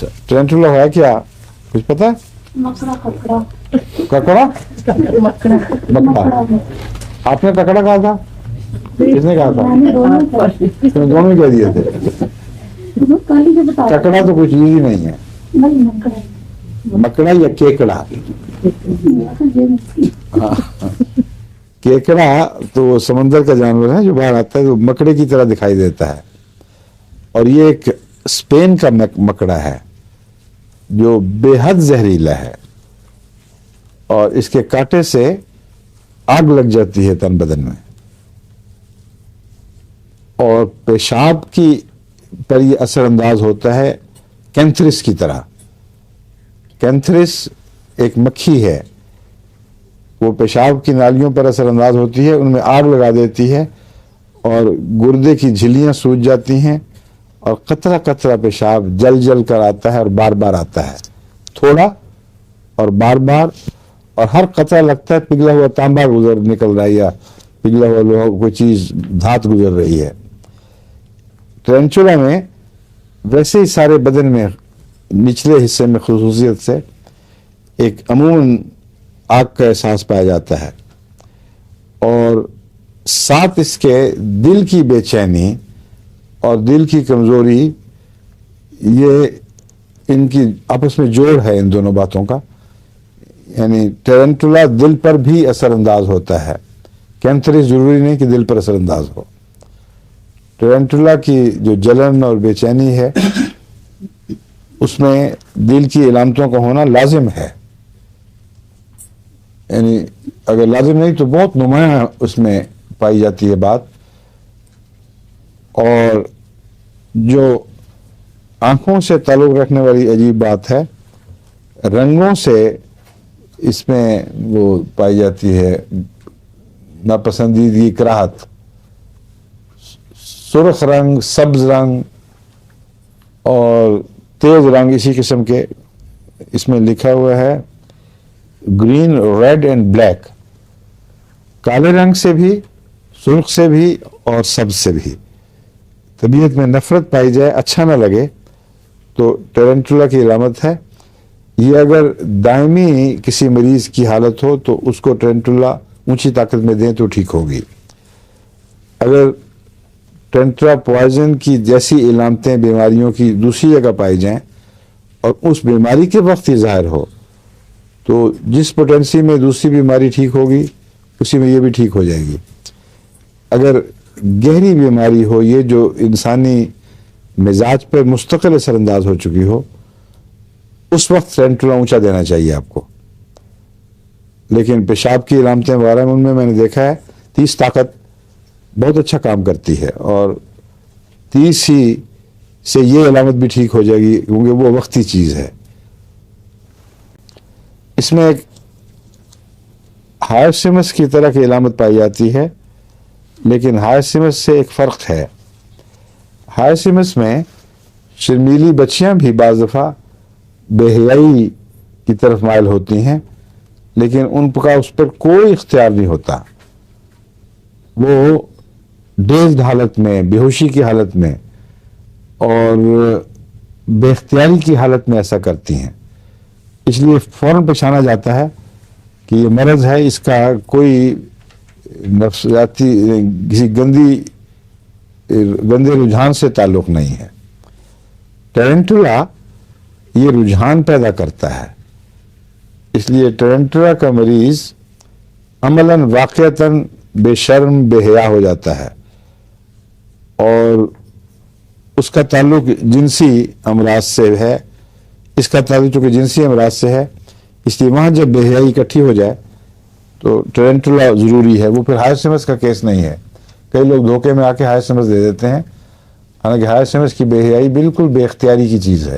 اچھا ٹرینٹولا ہے کیا کچھ پتا ہے؟ ککڑا مکڑا. آپ نے ککڑا کہا تھا کس نے کہا تھا؟ دونوں کہہ دیے تھے. ککڑا تو کچھ چیز ہی نہیں ہے. مکڑا یا کیکڑا. کیکڑا تو سمندر کا جانور ہے جو باہر آتا ہے تو مکڑے کی طرح دکھائی دیتا ہے. اور یہ ایک اسپین کا مکڑا ہے جو بے حد زہریلا ہے اور اس کے کاٹے سے آگ لگ جاتی ہے تن بدن میں. اور پیشاب کی پر یہ اثر انداز ہوتا ہے کینتھرس کی طرح. کینتھرس ایک مکھی ہے, وہ پیشاب کی نالیوں پر اثر انداز ہوتی ہے, ان میں آگ لگا دیتی ہے اور گردے کی جھلیاں سوج جاتی ہیں اور قطرہ قطرہ پیشاب جل جل کر آتا ہے اور بار بار آتا ہے, تھوڑا اور بار بار, اور ہر قطرہ لگتا ہے پگھلا ہوا تانبا نکل رہا ہے یا پگھلا ہوا لوہا کوئی چیز دھات گزر رہی ہے. ٹرینچولا میں ویسے ہی سارے بدن میں نچلے حصے میں خصوصیت سے ایک عموماً آگ کا احساس پایا جاتا ہے اور ساتھ اس کے دل کی بے چینی اور دل کی کمزوری, یہ ان کی آپس میں جوڑ ہے ان دونوں باتوں کا. یعنی ٹرینٹولا دل پر بھی اثر انداز ہوتا ہے, کینتھرس ضروری نہیں کہ دل پر اثر انداز ہو. ٹرینٹولا کی جو جلن اور بے چینی ہے اس میں دل کی علامتوں کا ہونا لازم ہے. یعنی اگر لازم نہیں تو بہت نمایاں اس میں پائی جاتی ہے بات. اور جو آنکھوں سے تعلق رکھنے والی عجیب بات ہے, رنگوں سے اس میں وہ پائی جاتی ہے ناپسندیدگی, کراہت. سرخ رنگ, سبز رنگ اور تیز رنگ اسی قسم کے اس میں لکھا ہوا ہے, گرین, ریڈ اینڈ بلیک. کالے رنگ سے بھی, سرخ سے بھی اور سبز سے بھی. طبیعت میں نفرت پائی جائے, اچھا نہ لگے تو ٹرینٹولا کی علامت ہے. یہ اگر دائمی کسی مریض کی حالت ہو تو اس کو ٹرینٹولا اونچی طاقت میں دیں تو ٹھیک ہوگی. اگر ٹرینٹولا پوائزن کی جیسی علامتیں بیماریوں کی دوسری جگہ پائی جائیں اور اس بیماری کے وقت ہی ظاہر ہو تو جس پوٹینسی میں دوسری بیماری ٹھیک ہوگی اسی میں یہ بھی ٹھیک ہو جائے گی. اگر گہری بیماری ہو, یہ جو انسانی مزاج پر مستقل اثر انداز ہو چکی ہو, اس وقت ٹرینٹولا اونچا دینا چاہیے آپ کو. لیکن پیشاب کی علامتیں وغیرہ ان میں نے دیکھا ہے 30 طاقت بہت اچھا کام کرتی ہے اور 30 ہی سے یہ علامت بھی ٹھیک ہو جائے گی کیونکہ وہ وقتی چیز ہے. اس میں ایک ہائرسیمس کی طرح کی علامت پائی جاتی ہے, لیکن ہائرسیمس سے ایک فرق ہے. ہائرسیمس میں شرمیلی بچیاں بھی بعض دفعہ بے حیائی کی طرف مائل ہوتی ہیں, لیکن ان کا اس پر کوئی اختیار نہیں ہوتا. وہ ڈیزڈ حالت میں, بے ہوشی کی حالت میں اور بے اختیاری کی حالت میں ایسا کرتی ہیں. اس لیے فوراً پہچانا جاتا ہے کہ یہ مرض ہے, اس کا کوئی نفسیاتی کسی گندے رجحان سے تعلق نہیں ہے. ٹرینٹولا یہ رجحان پیدا کرتا ہے, اس لیے ٹرینٹولا کا مریض عملاً واقعتاً بے شرم, بے حیا ہو جاتا ہے اور اس کا تعلق جنسی امراض سے ہے. اس کا تعلق چونکہ جنسی امراض سے ہے اس لیے وہاں جب بے حیائی اکٹھی ہو جائے تو ٹرینٹولا ضروری ہے. وہ پھر ہائرسیمس کا کیس نہیں ہے. کئی لوگ دھوکے میں آ کے ہائرسیمس دے دیتے ہیں, حالانکہ ہائرسیمس کی بے حیائی بالکل بے اختیاری کی چیز ہے.